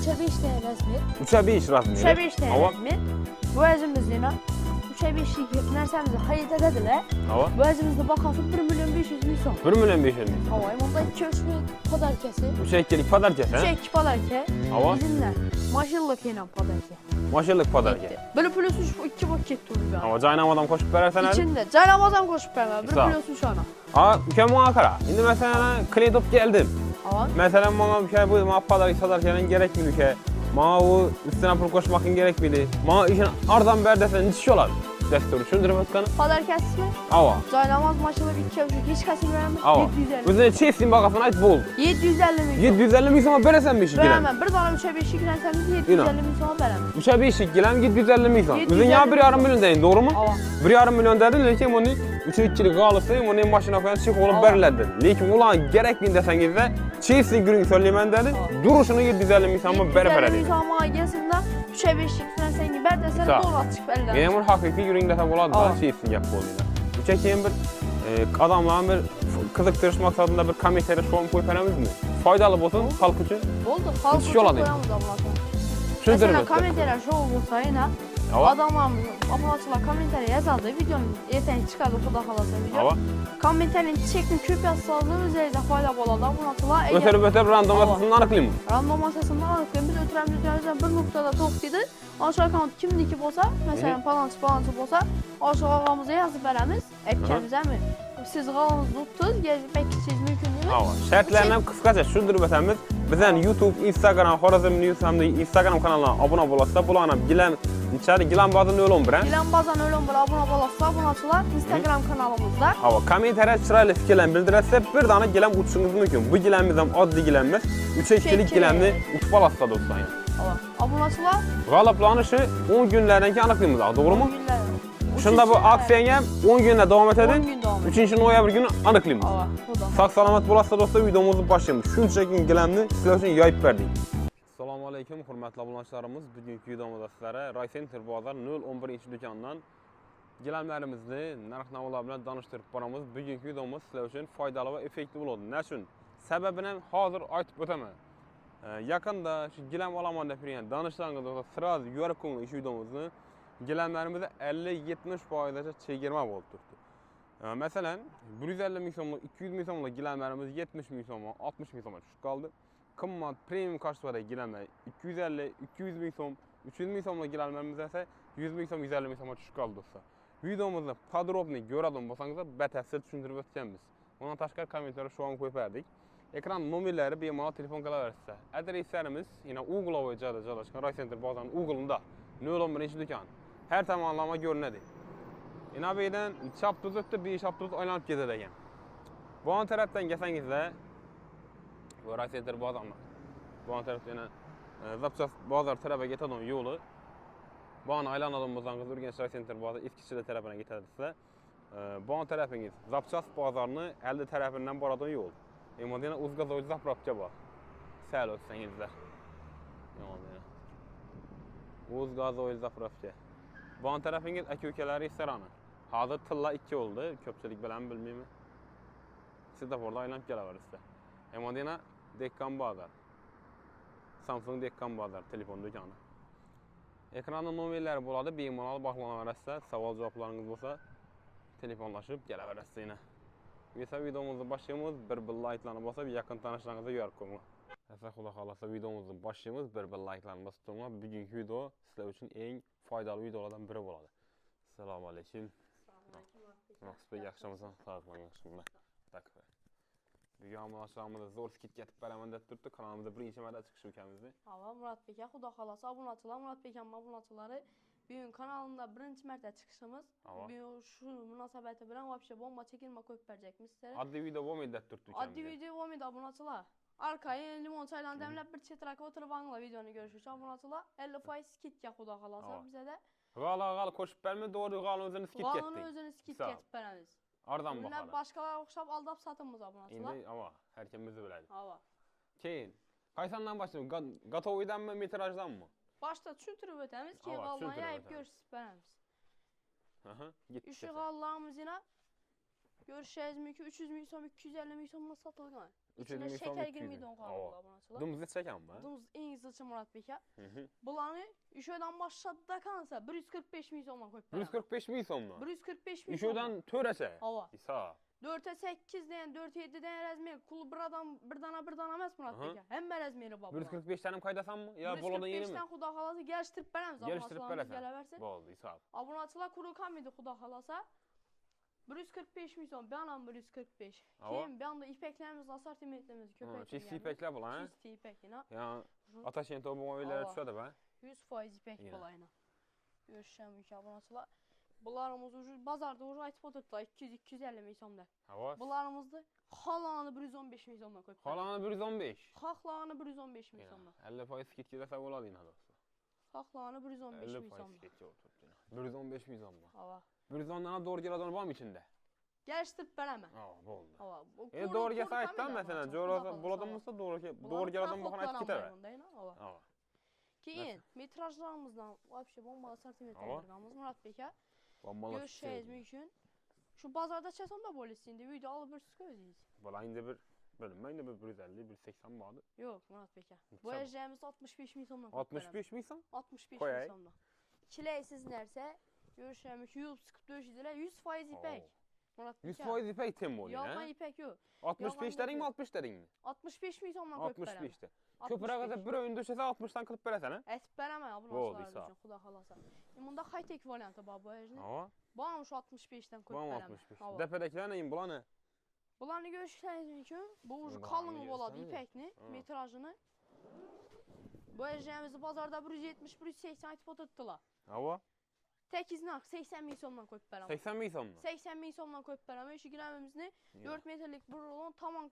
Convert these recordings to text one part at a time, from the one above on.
3'e 5 tane resmi. 3'e 5 rasmi. 3'e 5 tane resmi. Bu özümüzden 3'e 5'lik nərsəmizi xarid edədilər. Bu özümüzdə baxasın 1 milyon 500 min son. 1 milyon 500 min. Hava, onda 2-3 padarkəsi. 3'e 2'lik padarkəsi, hə? 3'e 2 padarkə. Hava. Bizimlə maşınlıq ilə padarkə. Maşınlıq padarkə. Böyle plus 2 paket durur yani. Hava, caynamadan koşup verərsən əli? İçində. Caynamazam qoşub vermə. 1 plus 3 ana. Ha, mükemmel bana kara. Şimdi mesela klient olup geldim. Hava. Mesela bana bir şey bu, bana padarkə sadarkənin gerek mi ki? Bana o üstüne pul koşmakın gerek miydi? Bana işin ardan ver desen hiç olar. Destur, şundur Özkan'ı. Padarkəsi mi? Hava. Caynamaz maşınlıq 2 3 heç kəsin vermə. Hava. 750. Özüne çeysin bakasın ait bol. 750 min. 750 min sana veresen mi işi giren? Verəməm. Bir dana 3'e 5'lik nərsəmizi 750 min sonra verəməm. 3'e 5 işi giren 750 min sana. 750 Özün ya 1,5 milyon deyin doğru mu? Hava. 1,5 milyon dedin lekin bunu 3'e 2'lik kalısı bunu maşına koyan çık olup Hava. verirler dedin. Lekin ulan gerek bin deseniz de çeysin günün söylemen dedin. Duruşunu 750 min sana verip 750 veredin. min sonra gəlsində 3'e 5'lik nərsəngi bər desən Sağ. dolar çıxıb əldən. Memur hakiki yüreğinde tabi oladı da Aa. şeysin yapı oluyor. Üçekiyim bir adamların bir kızıktırış maksadında bir komiteyle şu an koyup veremiz mi? Faydalı olsun halk için. Oldu. Halk Hiç üçün yola değil. qoyamız abunatı. Şudur Məsələn, kommentlərə şou olsa yenə Hava. adamlarımız, abunatçılar kommentlərə yazardı. Videonun ertəyin çıxardı xuda xalasa video. Hava. Kommentlərin çəkdim köpək saldı, özərizə fayda boladı abunatçılar. Ötürüp random asasını anıklayayım. Random asasından anıqlayın. Biz ötürəmiz üzərimizdən bir nöqtədə toxtuydu. Aşağı kant kimdiki bolsa, məsələn falançı bolsa, aşağı ağamıza yazıb verəmiz. Əkəmizə mi? Siz qalınızı tutdunuz, gezib əkişiniz mümkündür. Hava. Şartlarından kıskaca şudur bəsəmiz. Bizden YouTube, Instagram, Xorazm News hem de Instagram kanalına abone olasınlar. Bulana gilen içeri gilen bazı ne olur bre? Gilan bazan ölüm bir abuna balasınlar, abunatçılar Instagram kanalımızda. Hava. Komentarya çırayla fikirlen bildirəsə bir tane gilen uçuşunuz mümkün. Bu gilenimizden adlı gilenimiz. 3'e 2'lik gilenini uçup alasınlar dostlar. Abunatçılar Qalaplanışı 10 günlərdən ki anıqlayımız, doğru mu? Şunda bu aksiyaya 10 günlə davam 10 etədin. gün davam 3-cü noyabr günü anıqlayımız. bu da. Sağ salamat bulasınlar dostlar, videomuzu başlayalım. Şunca gün giləmini sizlər üçün yayıb verdik. Assalamu aleykum, hörmətli abunatçılarımız. Bugünkü videomuzda sizlərə Ray Center Bazar 011-ci dükandan giləmlərimizni narx-navalar bilan danışdırıb baramız. Bugünkü videomuz sizlər üçün faydalı və effektiv oldu. Nə üçün? Səbəbini hazır aytıb ötəmə. Yakında şu gilam alamanda firyan danışlarınızda sıraz yuvarık konu iş videomuzda gilamlarımızda 50-70% çekirme oldu durdu. Mesela 150 min somluk, 200 min somluk gilamlarımız 70 min somluk, 60 min somluk düşük kaldı. Kımmat premium karşılara gilamlar 250, 200 min som, 300 min somluk gilamlarımız ise 100 min som, 150 min somluk düşük kaldı dostlar. Videomuzda podrobni görelim basanızda bətəfsil düşündürüb ötəcəyimiz. Ona taşkar komentləri şu an koyup verdik. Ekran numarları bir mana telefon qalaversə. Adreslərimiz yine Uğulovacada joylashgan Ray Center Bazarının Uğulunda 011-ci dükan. Hər tomonlama görünədir. Yine beydən çapduz ötdü, bir çapduz oynanıb gedir ekan. Bu an tərəfdən gəlsəngizdə bu Ray Center Bazarında. Bu an tərəfdə yine Zapças Bazar tərəfə getən yolu. Bu an aylanalım bozanqız Urgenç Ray Center Bazar İskişehir tərəfinə getədirsə. Bu an tərəfiniz Zapças Bazarını 50 tərəfindən baradan yol. Emadina uzqaz oyuz zapravka var. Səl olsangizlər. Emadina. Uzqaz oyuz zapravka. Bu an tərəfiniz əkölkələri restoranı. Hazır tılla 2 oldu. Köpçilik bilən bilməyimi. Siz də orada aylanıb gələ var sizə. Emadina Dekkan Bazar. Samsung Dekkan Bazar telefon dükanı. Ekranın nömrələri buladı. Bemalal baxlana verəsə, savol cavablarınız olsa telefonlaşıb gələ verəsə yine. Mesela videomuzda başlayımız bir like'larına basıp yakın tanışlarınıza yararlı olun. Əsə xuda xalasa videomuzda başlayımız bir like'larına basıp durma. Bugünkü video sizler için en faydalı videolardan biri oladı. Selamun aleyküm. Nasıl bir yaxşımızdan sağlıqla yaxşımda. Takip. Bugün amalaşlarımızda zor skit getib bərəməndə tutdu. Kanalımızda birinci mərdə çıxış ülkəmizdir. Hava Murat Bekə, xuda xalasa abunatçılar, Murat Bekənin abunatçıları bugün kanalında birinci mərdə çıxışımız. Bugün şu münasibəti bilən vəbşə bomba çəkilmə koyub verəcəkmiz sizlərə. Adli video bu müddət tutdu ülkəmizdə. Adli video bu müddət abunatçılar. Arkayı limon çayla dəmləb bir çetraka oturub anla videonu görüşürük. Abunatçılar 50% skit ya xuda xalasa bizə də. Qala koşub bəlmə doğru qalın özünü skit getdik. Qalın özünü skit getib bərəmiz. Ardan baxarıq. Bunlar başqalara oxşab aldab satımız abunatçılar. İndi ama herkemizi bilədik. Hava. Keyin. Qaysandan başlayalım? Gatovidən mi, metrajdan mı? Başda çütürüb ötəmiz ki, qaldan yayıb görüşsüz bərəmiz. Gitti. İşi qallarımız yine görüşeceğiz mümkün 300 min som, 250 min somla satılgan. İçine 300 şeker min girmeydi so'm, on qalıb abonaçılar. Dımızı çəkəm mi? Dımız en zıçı Murat Beka. Hı. Bulanı işöden başladı da kansa 145 min so'mdan qoyub beraman. 145 min so'mdan. 145 min so'mdan. İşodan törəsə. Hava. İsa. 4'e 8'den 4-7'den rəzmeri kulu bir adam bir dana emas Murat Beka. Hem rəzmeri baba. 145 tənim qaydasan mı? Ya boladan yeni mi? 145'ten xuda xalası gəlişdirib bərəm Gəlişdirib abonaçılarımız gələ bərəsən. versin. Oldu İsa. Abonaçılar kuru kamidi xuda xalasa. 145 min so'm, bir anam 145. Hava. Keyin bir anda ipəklərimiz, asortimentimiz köpək. Çift ipəklər bulan, hə? Çift ipək yine. Ya ata şento bu öyləri Hava. düşədə bə. 100% ipək Yine. bulayına. Görüşəm ki abonaçılar. Bunlarımız ucu bazarda ucu aytıb oturdular 200-250 min so'mda. Hava. Bunlarımızda xalanı 115 min so'mdan qoyub. Xalanı 115. Xaxlanı 115 min so'mdan. 50% skit gedəsə oladı yine dostlar. Xaxlanı 115 min 50% so'mdan. skit oturdu yine. 115 min so'mdan. Hava. 110'dan doğru gələn var mı içində? Gəlişdirib bərəmə. Ha, bu oldu. Hava. Doğru gəlsə aytdan məsələn, buladan olsa doğru gələn baxan ayt kitəbə. Hava. Ha. Keyin metrajlarımızdan vəbşə bomba sortimentlərimiz Murat Beka. Bombalar. Görüşəcəyiz mümkün. Şu bazarda çəsəm də polisində video alıb bir gözləyiz. Bala indi bir bölünmə indi bir 150, 180 vardı. Yox Murat Beka. Bu Tamam. əcəyimiz 65 min so'mdan. 65 min son? 65 Koyay. min so'mdan. İkiləyiz nəsə görüşəm ki, yub sıkıb döyüşdülər 100% ipək. Murat Beka. 100% ipək tem oluyor Yalan ha? ipək yox. 65 dərin mi 60 dərin mi? 65 min so'mdan qoyub bərəm. 65'te. Köpürəqə bir oyun düşəsə 60'dan kırıp verəsən ha? Ət bərəmə Oldu, abunçılar sağ ol. üçün xuda xalasa. Bunda high-tech variantı bu əcni. Ha? Bana şu 65'ten koyub Bam bərəm. 65. Hava. Dəpədəkilər nəyin bulanı? Bunlarını görüşsəniz mümkün. Bu ucu Bunlar kalın mı oladı göstərir? ipəkni, metrajını. Bu əcnəmizi bazarda 170-180 aytıb oturtdular. Hava? Tək iznaq 80 min so'mdan koyub bərəm. 80 min son mu? 80 min so'mdan koyub bərəm. Şu girəmimizni 4 metrlik bir rolon tamam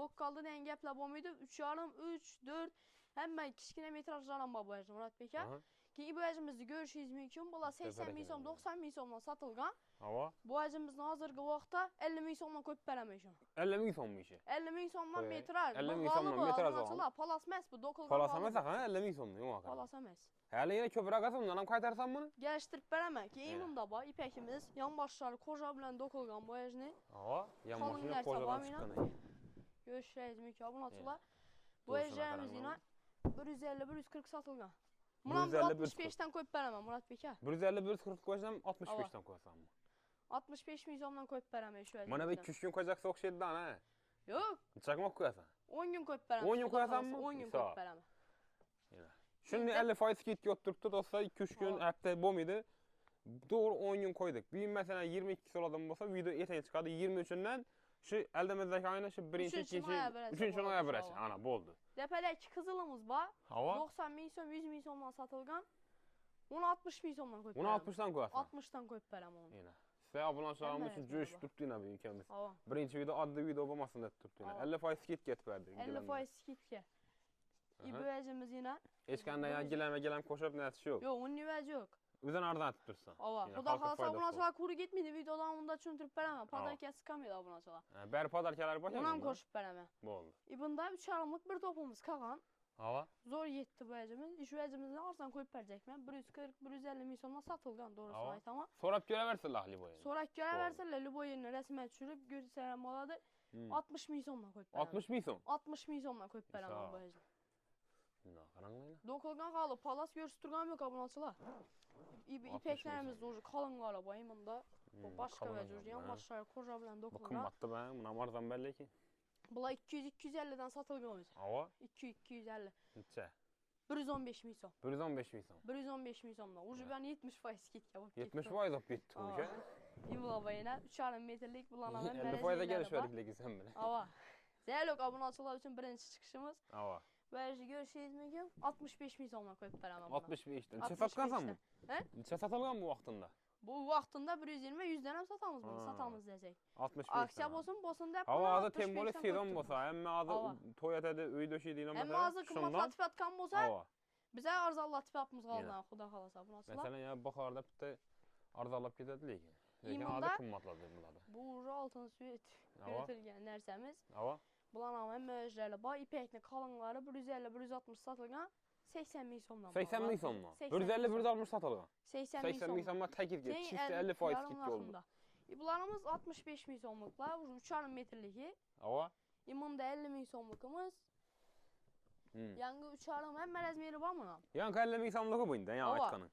bok kaldı deyə gəplə bombaydı. 3,5, 3, 4 həmmə kiçkinə metrajlarla bu əcnə Murat Beka. Aha. Ki bu əcimizi görüşünüz mümkün. Bunlar 80 min so'm, 90 min so'mdan satılğan. Hava? Bu əcimizin hazırki vaxtda 50 min so'mdan koyub bərəm eşim. 50 min son mu işi? 50 min so'mdan Koy. metraj. 50 min Bu so'mdan qalıbı metraj abonaçılar, alalım. Palas məs bu dokul. Palasam ha 50 min son mu? Yok Palas əməz. Hələ yenə köpürəqə sondan qaytarsan bunu? Gəlişdirib bərəmə ki, imunda bax ipəkimiz, yan başları koja bilən dokulğan bu əcni. Hava? Yan Kalın maşına yer kocadan sabahıyla. çıxqanı. Görüşürüz mümkün abonaçılar. Bu Dursun əcəyimiz aparalım. yine 150-140 satılğan. Buna 150, 65'ten koyub bərəmə Murat Beka. 150 140 qoysam 65'ten qoysam mı? 65 min so'mdan koyub bərəmə şu əcəyimizdən. Mana bir 2 gün qoyacaqsa oxşaydı da ha. Yox, Çakmaq qoyasan. 10 gün koyub bərəmə. 10 gün koyasan mı? 10 gün Sağ ol. koyub bərəmə. Yenə. Şimdi 50% skit götürdü dostlar 2-3 gün Hava. həftə bom idi. Doğru 10 gün koyduk. Bir mesela 22 soladan olsa video ertəyə çıxardı 23-dən şu əldəmizdəki ayına şu birinci, Üçüncü ikinci, noya verəsə üçüncü bu noya oldu, verəsə. sağ ol. Ana bu oldu. Dəpələk qızılımız var. Hava? 90 min so'm, 100 min so'mdan satılğan. Onu 60 min so'mdan koyub Bunu bərəmə. 60'dan qoyasan. 60'dan koyub bərəm onu. Yenə. Sizə abunəçilərimiz üçün Həmən görüş əzbəri tutdu yenə bir ülkəmiz. Hava. Birinci video adlı video olmasın da tutdu yenə. Hava. 50% skit get verdi. 50% skitke. İbəcimiz yine. Heç kəndə ya gələm koşub nəsə yox. Yox, onun nüvəci yox. Üzən aradan tutursan. Hava. Yenə Xuda xalqa xalasa faydası abonaçılar kuru getmedi videodan onda çöntürüb bərəmə. Hava. Padarkə sıkamıydı abonaçılar. olsun. Bəri padarkalar başa. Ondan koşub bərəmə. Bu oldu. İbunda 3 yarımlıq bir topumuz qalğan. Hava? Zor yetdi bu əcimiz. İş əcimizdən arsan koyub bərəcək mən. 140-150 min so'mdan satılğan doğrusu Hava. ayt amma. Sorab görə versin lahli boyu. Sonra görə Doğru. versələr Libo yerinə rəsmə düşürüb göstərəm oladı. 60 min so'mdan koyub bərəm. 60 min son. 60 min so'mdan koyub Sağ bərəm ol. bu əcim. Nə qaranlayla? Dokulgan qalıb, palas görüşdürgən yox abonaçılar. İpəklərimiz ucu qalın qalıb ayımında. Bu başqa qalın vəcür, qalıb, yan hə. başları koja bilən Bu dokulgan. qımmatdı bə. Buna marzan bəlli ki. Bunlar 200-250'den satılgımız. Hava? 200-250. Neçə? 115 min so'm. 115 min son. 115 min so'mdan. Ucu ben 70% skit yapıp 70 faiz op getdi bu işə. İmla bayına 3,5 metrlik bulan 50 faiza gəliş verdik sən belə. Hava. Zeyalok abonaçılar üçün birinci çıxışımız. Hava. Böylece görüşürüz mümkün. 65 min so'mdan koyub bərəm. 65'dən. Neçə satqansan mı? Hə? Neçə satılğan bu vaxtında? Bu vaxtında 120-100 dənə satamız bunu, Ha. satamız desək. 65. Aksiya bolsun da. Hava adı temboli sezon bolsa, əmmə Hava. adı Toyota'da öy döşəyi deyilən Əmma azı qımmatlatıb atqan bolsa, Hava. bizə arzallatıb yapmız Yenə. qaldan, xuda xalasa abonaçılar. Məsələn ya baxarda bitta arzalab gedədilik. Lakin İmanda- adı qımmatladı bunlarda. Bu ucu altın süet Hava. götürgən nərsəmiz. Hava. Bulan amma möcrəli bax, ipəkli qalınları 150-160 satılğan 80 min so'mdan. 80 min son mu? 80 min 150 son. 160 satılğan. 80 min 80 min so'm. son təkid get. Çift 50 faiz getdi oldu. Bunlarımız 65 min so'mluqlar, 3,5 metrliki. Hava. İmunda 50 min so'mligimiz. Yangi 3 arım hem razmeri var mı? Yangi 50 min so'mligi bu indi, ya Ova. aytganing.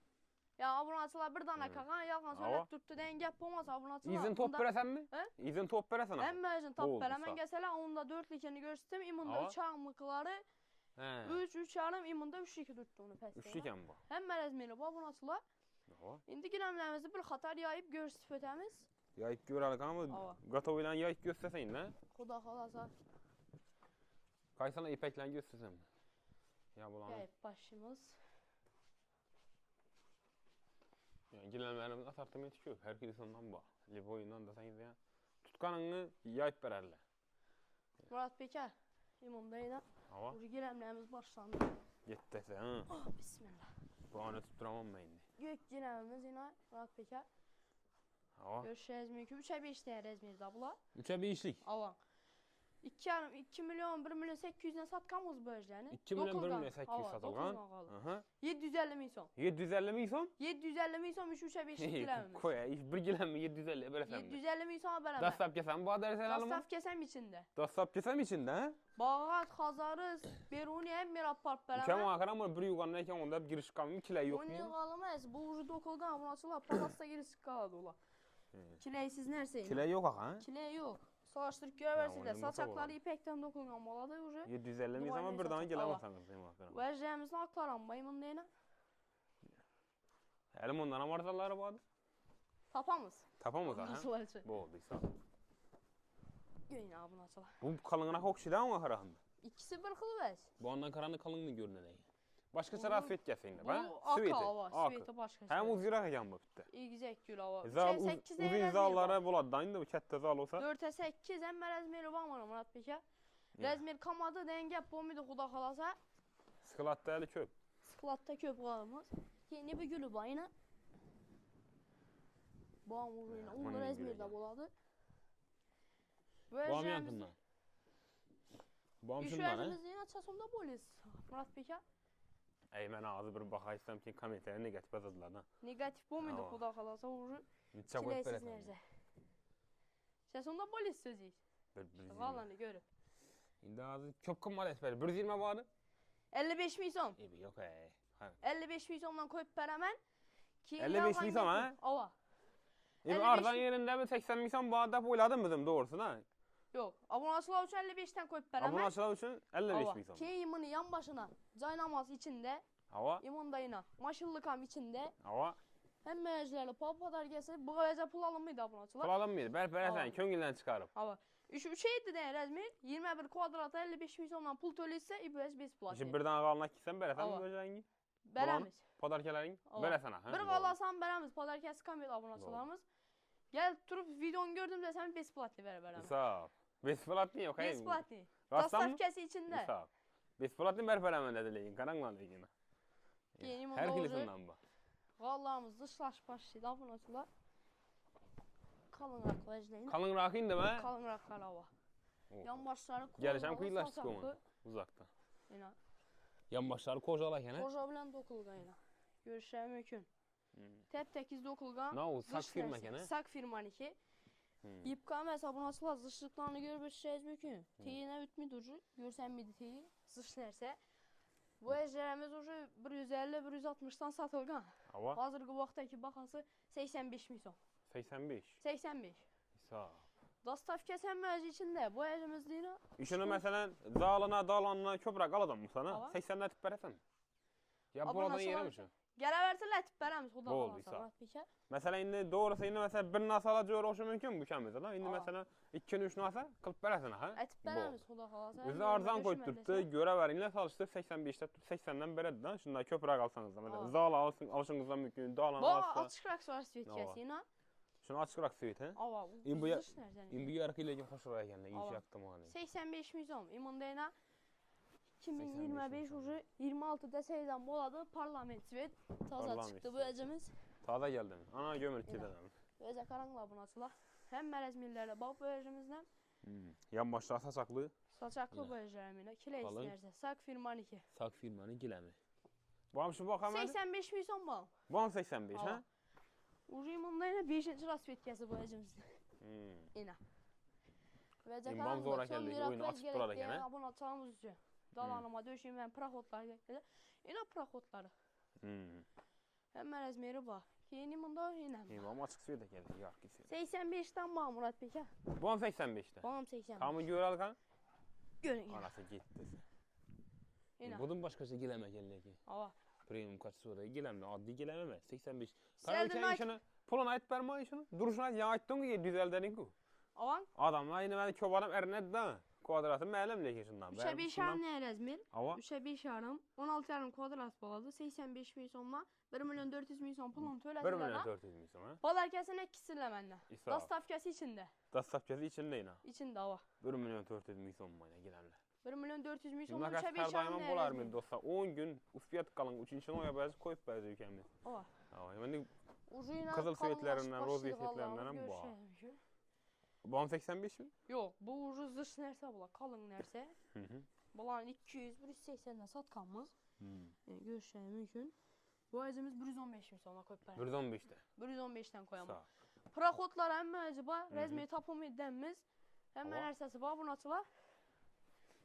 Ya obunaçılar bir dana kagan yalgan söylep turttu deyen gap bolmasa obunaçılar. İzin top beresenmi? İzin top beresen. Hem izin top Oldu, beremen sağ. gelseler onda 4 likeni görstem imunda Ava. 3 arımlıkları He. 3 arım imunda 3 liki turttu onu pes. 3 iken bu. Hem razmeri var obunaçılar. Ova. İndi gilemlerimizi bir hatar yayıp görsüp ötemiz. Yayıp görəlik ama Ava. qatov ilə yayıp göstərsən nə? Xuda xalasa Qaysana ipəklə göstərsəm. Ya bulanı. yayıp başımız. Yani gilenlerin atartımeti köp. Her kilisinden bak. Liboyundan da sen izleyen. Tutkanını yayıp vererler. Murat Peker imundaydı. Hava. Buraya gilemlerimiz başlandı. Yetti sen. Oh bismillah. Bu anı tutturamam ben şimdi. Gök gilemimiz yine Murat Peker. Hava. Görüşeceğiz mümkün. 3'e 5 değer İzmir'de bula. 3'e bir işlik. Avan. 2 milyon 1 milyon 800'den satkamız bölgelerini. 2 milyon 1 milyon 800 satılgan. Aha. 750 min son. 750 min son. 750 min son 3'e 5'lik gilemimiz. Koy iş bir gilen mi 750 veresen mi? 750 min son veremem. Dastap kesem bu adar sen alımı. Dastaf kesem içinde. Dastap kesem içinde ha? Bağat, Hazarız, Beruni hem Mirat Park veremem. Kem akar ama bir yukarı neyken onda hep giriş kalmıyor. Kile yok Onu mu? kalmaz. Bu ucu dokulgan bu nasıl palasta girisi kaldı ola. Kileysiz nerse? Kile yok ha? Kile yok. Savaştırıp görverse Ya, de onu nasıl saçakları olur? ipekten dokulgan boladı ucu. 750 min Duvarına zaman bir daha saçak. gelemezsiniz. Vereceğimizin aktaran bayımın neyine? Elim ondan amartaları vardı. Tapamız. Tapamız ha? Nasıl açı? Bu olduysa. Gün ya bunu açıla. Bu kalınına kokşidan mı karahında? İkisi bir kılı ver. Bu ondan karanı kalınlığı görünene. Başka sıra svet gelsin de. Bu aka hava. Sveti başka şey. Hem uzirak ekan bu bitti. İgizek gül hava. Zal 8 uzun zallara buladı da indi bu katta zal olsa. 4'e 8 hem Razmeri var mı Murat Peker? Razmer kamadı denge bombaydı xuda xalasa. Sıkılattı eli köp. Sıkılatta köp qalımız. Yeni bir gülü bayına. Bağım uğruyla. Onu Aman Razmer'de gülü. boladı. Bağım yakından. Bağım şundan İşverimiz yine çasımda polis. Murat Peker. Ey mən ağzı bir baxa istəm ki, kommentlərə negativ yazdılar da. Negatif bombaydı Ava. xuda xalasa uğru. Neçə qoyub Çilesiz verəsən. nerede? Çasımda polis sözü. Qalanı görüp. İndi ağzı köp qımmal etməli. 120 vardı. 55 milyon. Ebi yox ey. 55 milyondan koyup verəmən. 55 milyon ha? Ava. Ebi 55 ardan yerində bir 80 milyon bağda boyladım bizim doğrusu da. Yok. Abonaçılar üçün 55'ten koyup verəmən. Abonaçılar üçün 55 Ava. milyon. Ki imını yan başına. Caynamaz içinde. Hava. İmın dayına. Maşıllıkam içinde. Hava. Hem meyajlarla papadar gelse. Bu gece pul alın mıydı abonaçılar? Pulalım mıydı? Bərpərəsən, Ava. köngüldən çıxarıb. Ava. 3 eydi de Razmer. 21 kvadrata 55 milyondan pul tölesə İBS 5 plat. İşte birdən qalına kitsən bərəsən Ava. böləcəyin. Berəmiz. Padarkələrin Ava. bərəsən ha. Bir qalasan berəmiz. Padar kəsi kamil abonaçılarımız. Gel turup videonu gördüm de sen 5 platlı verəm. Sağ ol. Bespalatlı yok. 5 platlı. Rastam Dastaf mı? kəsi içinde. Sağ ol. Bespalatlı bərpərəməndə diləyin. Qaranqlan diləyin. Yeni Hər oldu. kilisindən bax. Qallarımız dışlaş başlaydı abonaçılar. Kalın raklar Kalın rakı indi mə? Kalın raklar hava. Yan başları Gəlişəm qıyılaşdıq onu. Uzaqda. Yine. Yan başları kocalaq yəni. Koca bilen dokulgan yine. Görüşəm mümkün. Tep 8 dokulgan. Ne o, sak dış firma dersi. gene? Sak firmaniki. Yipka mesela abonaçılar zışlıklarını görüşeceğiz mümkün. Teyine ütmü durucu. Görsen miydi teyi? Zışlerse. Bu ejderimiz ucu 150-160'dan satılgan. Hava Hazırki vaxtdaki baxası 85 milyon. 85. 85. Sağ ol. Dastaf kesen məcı içində bu əcimizliyinə İşini məsələn zalına, dalanına köprək aladan mı sana? Ava. 80'dən tip verəsən. Ya Abone buradan olsalar- yerəmişəm. gələ versə lətib bərəmiz xuda Bu oldu, qalasa sağ ol. Murat Peker. Məsələn indi doğrusu indi məsələn bir nasala cür olsa mümkün bu kəmizdə da. İndi Ava. məsələn 2-3 nasa qılıb verəsən ha. Ətib bərəmiz xuda qalasa. Özü arzan qoyub tutdu, görə verinlə çalışdı 85'də 80'dən berədi da. Şunda köprək alsanız da məsələn Ava. zal alışınızdan mümkün, dalan Bu alsa. açıq rak var svet Ava. kəsi ilə. Şunu açıq raq suyut hə. Ava. İndi bu ya- zış nərzəni. İndi yarıqı ilə xoş raq gəldi, iş Ava. yapdım hani. 85 milyon. İmundayına 2025 milyon. ucu 26'da seydan boladı parlament svet. Taza Parlament çıxdı bu svet. əcimiz. Taza gəldin. Ana gömültüdə. Özə qaranqla bunasılar. Həm mərəzmirlərlə bax bu əcimizdən. Yan başlar saçaqlı. Saçaqlı bu əcəminə. Kilə Qalın. istəyərsə. Sak firmaniki. Sağ firmanın giləmi. Bu şu bax həmən. 85 milyon bal. Bu 85 Ava. hə? Ucu imunda yine 5. rast fetkəsi bu əcimizdə. Yine. İmbam zora geldi. Oyunu açıp durar gene. Abone açalımız üçün. Dalanıma döşeyim ben praxotlar gətirdi. Yine praxotları. Hemen əzmeri bax. Yeni bunda yine. İmbam açıq suya da geldi. Yarkı suya. 85'ten bax Murat Bey. Bu an 85'te. Bam 85. Kamı gör alkan. Görün. Anası gitti. Yine. Budun başkası geleme geldi ki. Ava. Premium kaç sonra gelemle adli gelememe 85. Sen de Karın işini pulun ait verme işini. Duruşuna ya aittın ki 750'lerin ku. Avan. Adamlar yine ben köbarım erinedi de. Kvadratı məlum lekeşindən. 3'e 5 yarım ne Əzmir? Ava. 3'e 5 yarım. 16 yarım kvadrat baladı. 85 bin sonla 1 milyon 400 bin son pulunu 1 töləsinlər. milyon 400 min sonra. Balarkəsin ikkisilə məndə. İsa. Dastavkası içində. Dastavkası içində yine. İçində ava. 1 milyon 400 min son mana gelenler. 1 milyon 400 bin son Bunlar 3'e 5 kaç yarım dayman ne bolar Əzmir? mı dostlar? 10 gün ufiyat kalın. 3. oya bəzi koyup bəzi ülkemiz. Ava. Ava. Yani Uzuyla Kızıl svetlerinden, roz svetlerinden bu. Bu an 85 mi? Yox, bu ucuz dış nərsə bula, qalın nərsə. Bulan 200, 180'dən satqanımız. Görüşmək mümkün. Bu əzimiz 115 min sona koyub bərəm. 115'te. 115'dən koyamam. Sağ. Praxotlar həmmə əciba, rəzmi tapım edəmiz. Həmmə Ava. nərsəsi var, bunu açılar.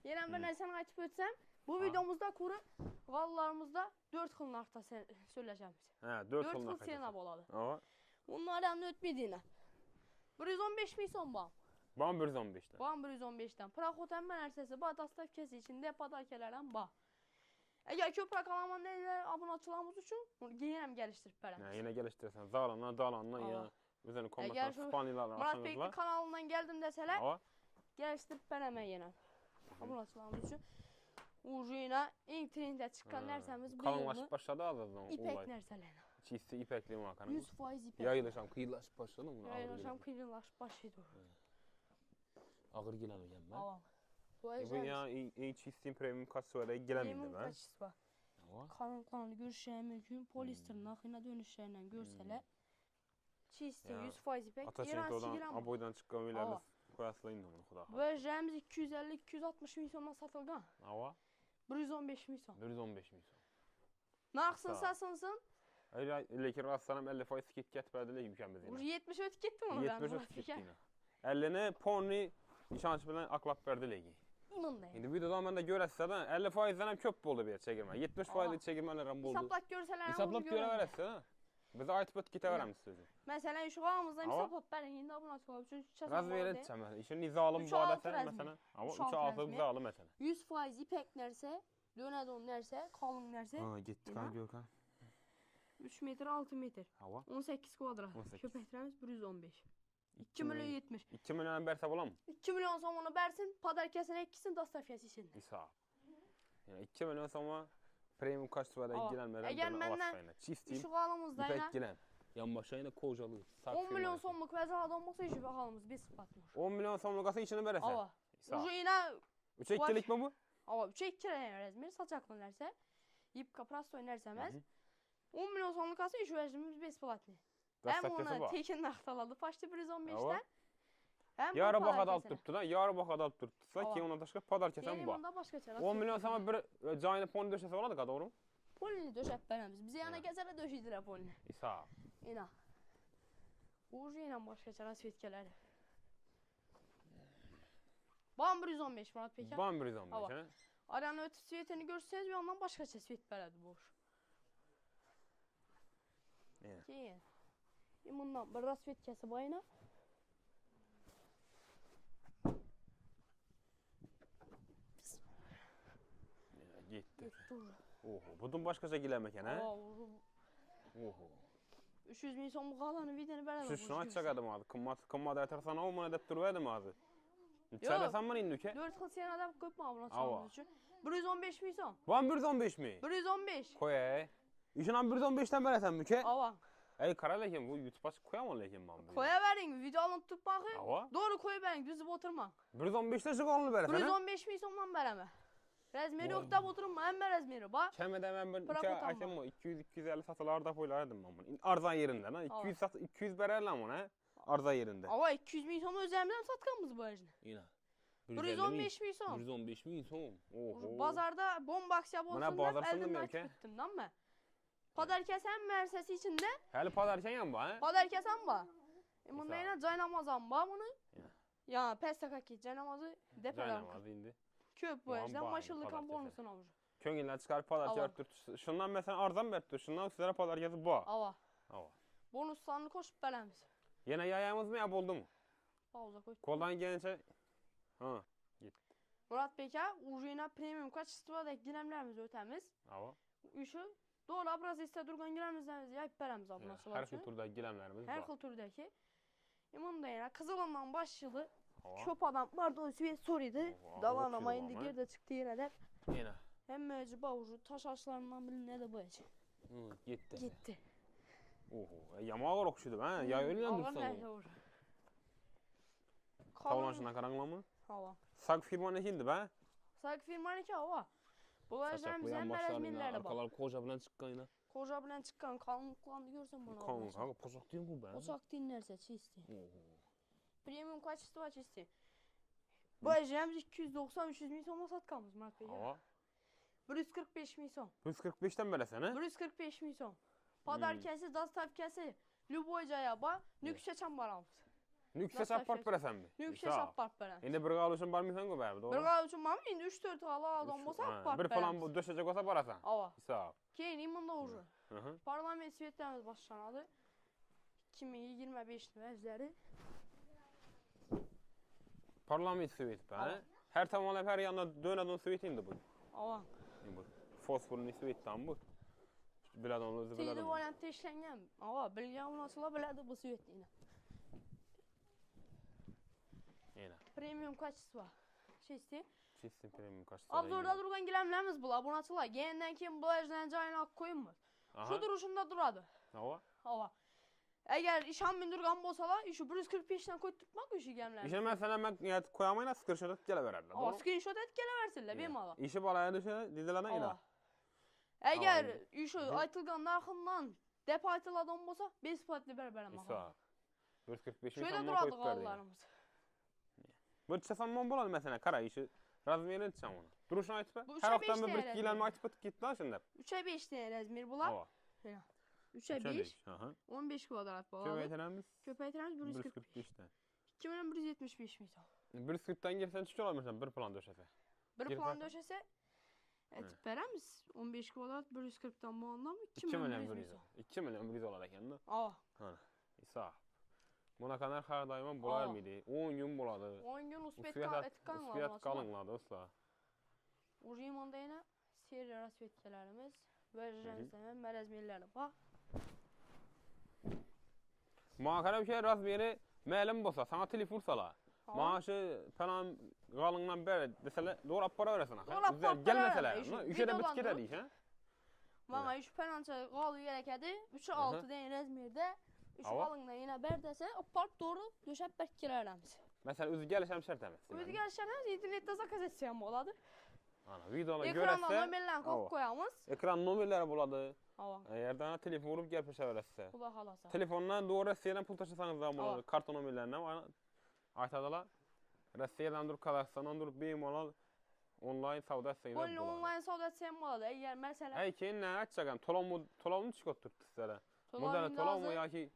Yenə bir nərsəni açıb ötsəm, bu videomuzda kuru qallarımızda 4 xılın artda söyləyəcəyimiz. Hə, 4 4 xılın xıl sena boladı. Ava. Bunlardan ötmədiyinə. 115 min son bağım. Bu an 115'te. Bağım 115'dən. Praxot həmmə nərsəsi var, dastavkəsi içində, padarkələrən var. Əgər köprək alaman nələr abunatçılarımız üçün, bunu yenəm gəlişdirib bərəm. Hə, yenə gəlişdirsən. Zalanla, dalanla ya. Özünü komentlər, spaniyalarla Murat Bey açsanızlar. kanalından gəldim desələr, Ava. gəlişdirib bərəm yenəm. Abunatçılarımız üçün. Ucu yenə eng trenddə çıxan nərsəmiz bu Kalınlaşıp yılın başladı azazdan ipək olay. nərsələrlə. Çisti ipəkli makarna. 100% ipək. Yayılışam, kıyılaşıp başladı mı? Yayılışam kıyılaşıb başlaydı. Ağır gelemeyeceğim ben. Avam. Bu Bu əjəmiz. ya en çistim premium kaç sonra gelemeydim Memnun ben. kaçısı var. Ava. Kanlı görüşəyə mümkün. Polister naxına dönüşlərlə görsələr. Çisti, Ya, 100% ipək. Ataçenk oradan, aboydan çıkan öylerle Ava. koyaslayın da bunu kuda. Bu əjəmiz 250-260 min sondan satılgan. Ava. 115 min son. 115 milyon. Nağsın Sağ ol. sasınsın. Öyle ki rastlanım 50 faiz ket bədələ yükəmiz Bu yine. 70 ötüb getdi onu 70 ötüb getdi yine. 50'ne ponni nişançı bilen aklap verdi legi. İmın deyim. İndi videoda mən də görəsən 50 faizdən hem köp oldu bir çekirmə. 70 faizli çekirmələrəm oldu. Hesaplap görsələr. Hesaplap görə verəsən. Bizə ait böt kitə verəm sözü. Məsələn, şu ağımızda Ava. hesaplap bərin. İndi abunə çıxıb. Çünki Raz verəcəm məsələn. İşin nizalım bu 3-6 adətən rəzmi. məsələn. Amma 3-6 3-6 rəzmi. nizalım məsələn. 100% ipək nərsə, dönədon nərsə, qalın nərsə. Ha, getdi kan Görkan. 3 metr, 6 metr. Hava. 18 kvadrat. 18. Köpəklərimiz 115. 2 milyon 70. 2 milyon bərsə bulam. 2 milyon somunu bərsin, padarkəsini ekkisin, dastavkəsi içində. İsa. Yəni 2 milyon sonra premium kaç sırada Ava. ilgilənmədən Əgər məndən avaslayına. Çistiyim, İşıq halımızda ipək ilə gilən. Yan başlayına kocalı. 10 milyon sonluq vəzal olmasa işıq halımız bir sıfatmış. 10 milyon sonluqası içini verəsən. Ava. İsa. Ucu ilə 3 ekkilik mi bu? Ava 3 2 rəzmir, saçaqlı nərsə. Yipka prastoy nərsəməz. 10 milyon sonluqası iş vəzimiz besplatni. Həm Dastavkəsi ona var. tekin naxtaladı, paştı 115'dən. Ava. Həm Yarı baxad alıb tutdu da, yarı baxad alıb tutsa Ava. ki ona daşqa padar kəsən Yeni bu. bunda başqa çərə. 10 milyon sonra bir cayını poni döşəsə olar da doğru mu? Polini döşəb bərəmiz. Bizə yana gəzərə döşüdürə polini. İsa. İna. Ucu ilə başqa çərə svetkələri. Bam 115 Murat Pekan. Ban 115 Ava. hə? Aranın ötü svetini görsəniz bir ondan başqa svet bərədi boş. Yəni. Keyin. Bundan bir svetkəsi bayına. Getdi. Dur. Oho, budun başqaca giləməkən hə? Oho. 300 min son bu qalanı vidəni bərədi. Şu şuna çaqadım adı. Qımmat ətrafsan o mənə də durvadım adı. Çərəsən mən indi ki? 4 xil sen adam qıpma buna çalmaq üçün. 115 min son. Van 115 mi? 115. Koy ey. İşin 115'ten verəsən mi ki? Ava. Ey kara lekin bu YouTube'a koyamam lekin ben. Koya verin, video alın tutup bakın. Ava. Doğru koyu verin, düzüp oturma. 115'te çıkanlı verəsən. 115 min sondan vereme. Rezmeri yok da oturma, hem rezmeri bak. Kəmədə mən bir Bırak iki utanma. akşam 200-250 satılarda koylardım ben bunu. Arzan yerində lan. 200 verərəm ona. Arzan yerində. Ava 200 min son özlemden satkanımız bu ejini. Yine. 115 min son. 115 min son. Oho. Bazarda bomba aksiya Buna olsun bazar da sındım elimden yok ki. çıktım lan ben. Padar kesen mersesi içinde, Həli padarkən yan bu ha? padar kesen var. Bununla Güzel. yine caynamazam var bunu. Ya pestakaki canamazı depeler. Canamaz indi. Köp bu Ulan yüzden bağlı, maşıllıkan pazartesi. bonusunu alır. Köngünden çıkarıp pazartesi Ava. örtür. Şundan mesela arzan berttir. Şundan sizlere pazar yazı bu. Ava. Ava. Bonuslarını koşup belemiz. Yine yayamız mı ya buldu mu? Pauza koy. Koldan gelince... Ha. Git. Murat Bey'e Ujina Premium kaçıştıva da gilemlerimiz ötemiz. Ava. Üşü doğru abraz iste durgan gilemizlerimiz yayıp belemiz abla. Her kültürde gilemlerimiz Her var. kültürdeki. İmam da yine Kızılan'dan başladı. Ava. Çöp adam vardı o süre soruydu. Oha, Dalanama bakıyorum indi ama. geride çıktı yine de. Yine. Hem mevzu bavucu taş ağaçlarından birine de boyacı. Gitti. Gitti. Oho. Yamağa okşudu ben. Ya öyle Allah dursan nerede o. vurur. Tavlanışına karanlığa mı? Hava. Sak firma ne hindi be? Sak firmanı ki hava. Bu ajlarımız hem merezminlerle bak. Arkalar koca bilen çıkan yine. Koca bilen çıkan kalınlıklarını görsen bana. Kanka kanka pozak değil bu be. Uzak dinlerse çisti. Oho. Premium kaçtı var çisti. Bu ajlarımız 290-300 bin sona satkamız Murat Bey. Hava. 145 bin son. 145'ten beri sen he? 145 bin son. Padar kesi, dastav kesi. Lüboycaya ba, nükse çambaramız. Nükse Nasıl şapart şey? bere sen mi? Nükse şapart beren. Şimdi bir kalışın var mı sen go be? Bir kalçım var mı? Indi 3-4 hala adam olsa apart Bir falan bu döşecek olsa barasan. Ava. Sağ ol. Keyin imanda ucu. Hı hı. Parlament siyetlerimiz başlanadı. 2025'in özleri. Parlament süvit be. Ava. Her tamam hep her yanına dönedon süvit indi bu. Ava. Bu fosforun süvit tam bu. Biladan özü Teyde biladan. variantı işlengen. Ava. Bilgen nasıl biledi bu siyetliğine. Yine. Premium kaçısı var. Şeysi. Çizsin premium kaç Abdurda durgan gilemlerimiz bula. Buna açıla. Geyenden kim bu ejdencayına hak koyunmaz. Şu duruşunda duradı. Hava. Hava. Eğer işan bin durgan bolsalar, işi 145'ten koy tutmak işi gemler. İşte mesela ben ya koyamayla screenshot et gele verirler. Ava screenshot et gele versinler benim ala. İşi balaya düşe dizilerden ila. Ava. Eğer işi aytılgan narxından dep aytıladan bolsa 5 patlı berberem aha. İsa. 145 Şöyle tamam duradı koyup verdi. qallarımız. Bu çasanman boladı mesela kara işi. Razmiyeli çam onu. Duruşunu aytıp. Bu Her üçe beş hafta bir değerli. giyilenme aytıp gitti lan şimdi. 3'e 5 tane rezmir bular. Hava. 3'e 5, Aha. 15 kvadrat Köy bağlı. veteranımız Köpeytiremiz 145. 145'ten. 2175 misal. 140'tan girsen çıkıyor olmuşsan bir plan döşese. Bir Gir plan bak. döşese et veremiz. 15 kvadrat 140'tan bu anlam 2 2 milyon milyon 100 brizo. misal. 2 milyon brizo olarak yanında. Ava. Ha. İsa. Buna kadar her daima bular Aa. mıydı? 10 gün buladı. 10 gün uspet Usfiyat kalınlar. kalınladı ısla. Ujimanda yine seri rasvetkelerimiz. Vereceğimiz hemen merezmirlerle bak. Makara bir şey raz biri məlim bolsa, sana telefon sala. Maaşı falan qalından beri desələ doğru para verəsən axı. Doğru para Gel məsələ. verəsən, Üçə də videodan bitki dur. də deyək, hə? Bana 3 penaltı qalı gerekedi. 3'e 6 den rezmirde. 3 Ava. qalınla yine berdese o park doğru döşep berkilerimiz. Məsələn, özü gəlişəm şərt əməz. Özgərşənimiz internette zakaz etsem oladı. Ana, videoda Ekranda görəsə, nömerlerini koyup koyamız. ekran nömrələri buladı. Hava. Əgər dana telefon vurup gəl peşə verəsə. Bu da halasa. Telefondan doğru Rusiyadan pul taşısanız da buladı. Ava. Karton nömrələrindən aytadalar. Rusiyadan dur, Kazakhstandan dur, bemalol onlayn savda etsələr Only buladı. online savda etsem oladı. Eğer mesela Hey ki, nə açacağam? Tolamını çıxartdı sizlərə. Tolam Model tolam mı lazım. ya ki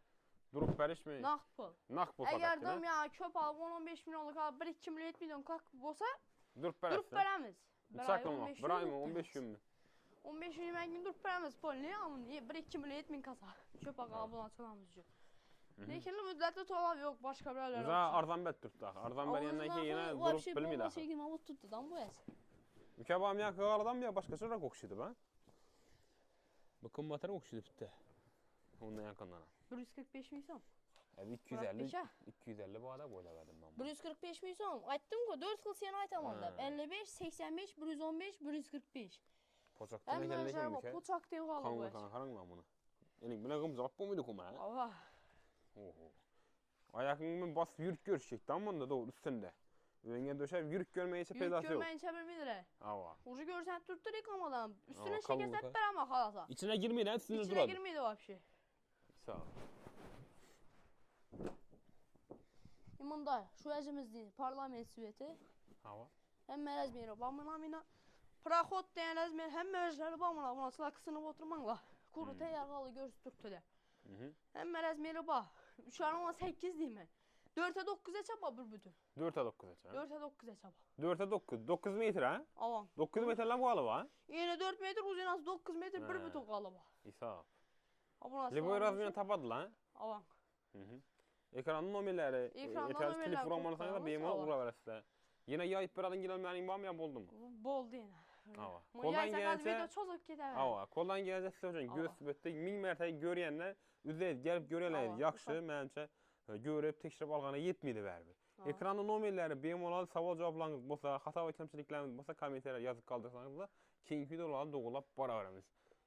durup berişmi? naqd pul. Naq bu Eğer kadar. dom ya köp alıp 10-15 milyonluk alıp 1-2 milyon 7 milyon kalk bolsa Durup durup berəsən. veremiz. Çakılma. Bir ay mı? 15 gün mü? 15 gün durup veremiz. Pol ne amın? 1-2 milyon 7 milyon kasa. Çöp ağa buna çalamız şu. Lekin müddətli tolam yok başka bir yerler. Za arzan bet tutdu. Arzan beriyəndən ki yenə durup bilmir axı. Çekim avut tuttu dan bu es. Mükəbam ya qağaladan ya başqası rak oxşidu ba. Bu qımmatlar oxşidu bitdi. Ondan yaxından. 145 milyon. Abi Murat Beşə. 250 bu ada boyla verdim ben. 145 milyon. Aytdım ki 4 yıl seni aytamam da. 55, 85, 115, 145. Poçaqdan Ben gələn menajer ki. bu poçak diye qalı bu Kanlı es. kan haran lan bunu. Yani buna qım zap bu muydu kuma? Allah. Oho. Ayakını bas yürük görüşecek tamam da doğru üstünde. Öğenge döşer yürük görmeye hiç Yük pedası yok. görmeyin çevirmediler. Ava. Ucu görsen tuttu yıkamadan. Üstüne Aa, şeker kalınlık ha. hep beraber halasa. İçine girmeyin hep üstünde İçine duradı. girmedi o şey. Sağ ol. İmunda şu ezimizdi parlament süveti. Hava. Hem merezmeri bamına mina. Prahot diyen ezmer hem merezleri bamına buna sıla kısınıp oturmanla. Kuru teyar kalı görsü tuttu de. Hı hı. Hem merezmeri ba. 3 arama 8 değil mi? 4'e 9 çaba bir bütün. 4'e 9 eçə. 4'e 9 çaba. 4'e 9. 9 metr ha? Avan. 9 metrlə bu qalıbı ha? Yine 4 metre uzunası 9 metre bir He. bütün kalıbı. İsaf. Abunası. Liboy razmeni tapadılar ha? Avan. Ekranın nomerləri, Ekranın etiraz nomerləri telefon numarasına da qoyulmuş, bemal ava. ura verəsizlər. Yenə yayıb bir adın gəlməyin var mı ya boldu mu? Boldu yine. Ava. Koldan gelince çozuk gider. Ava, koldan gələcək sizə üçün Ava. göz sübutda 1000 mərtəbə görəyənlər üzəyir, gəlib görəyənlər Ava, yaxşı, uşaq. mənimcə görüb təkrar alğana yetməydi bərbi. Ava. Ekranın nomerləri bemal savol cavablarınız bolsa, xəta və kəmçilikləriniz bolsa kommentarlar yazıb qaldırsanız da keyinki videoları doğulab bara verəmiz.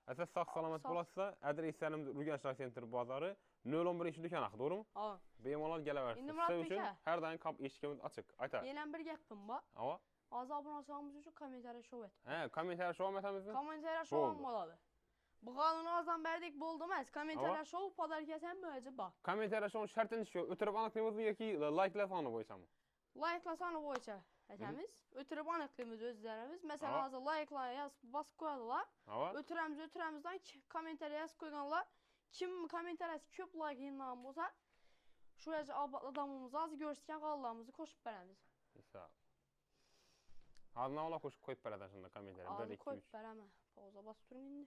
Əgər sağ salamat sağ. bulasınızsa, adreslərimiz Rügənç Ray Center bazarı 011-ci dükan axı, doğru mu? Avan. Bemallar gələ İndi versiniz. Murad Sizin üçün Bəkə. hər daim qap eşikimiz açıq. Ayta. Yenen bir yakın ba. Ava. Az abunacağımız için komentara şov et. Hə, kommentar şov etəmizmi? Komentara şov Boldu. olmalıdır. Bu kanunu azdan berdik boldu mez. Komentara Ava. şov padar kesen müəcib bak. Kommentar şov şərtin düşüyor. Ötürüb anıqlığımızı yoki like-lə falan qoysam. Like'lasana boyunca etemiz. Ötürüp anıklığımız özlerimiz. Mesela Ava. azı like'la yaz bas koyarlar. Ava. Ötüremizden komentara yaz koyarlar. Kim komentarası köp like yayınlanan olsa şuraya adamımız az görsken qallarımızı koşup veremiz. Sağ ol. Adına ola qoşub qoyub bərədən şimdi kommentarı. Ağzı koyup vereme. Pauza bas durun indi.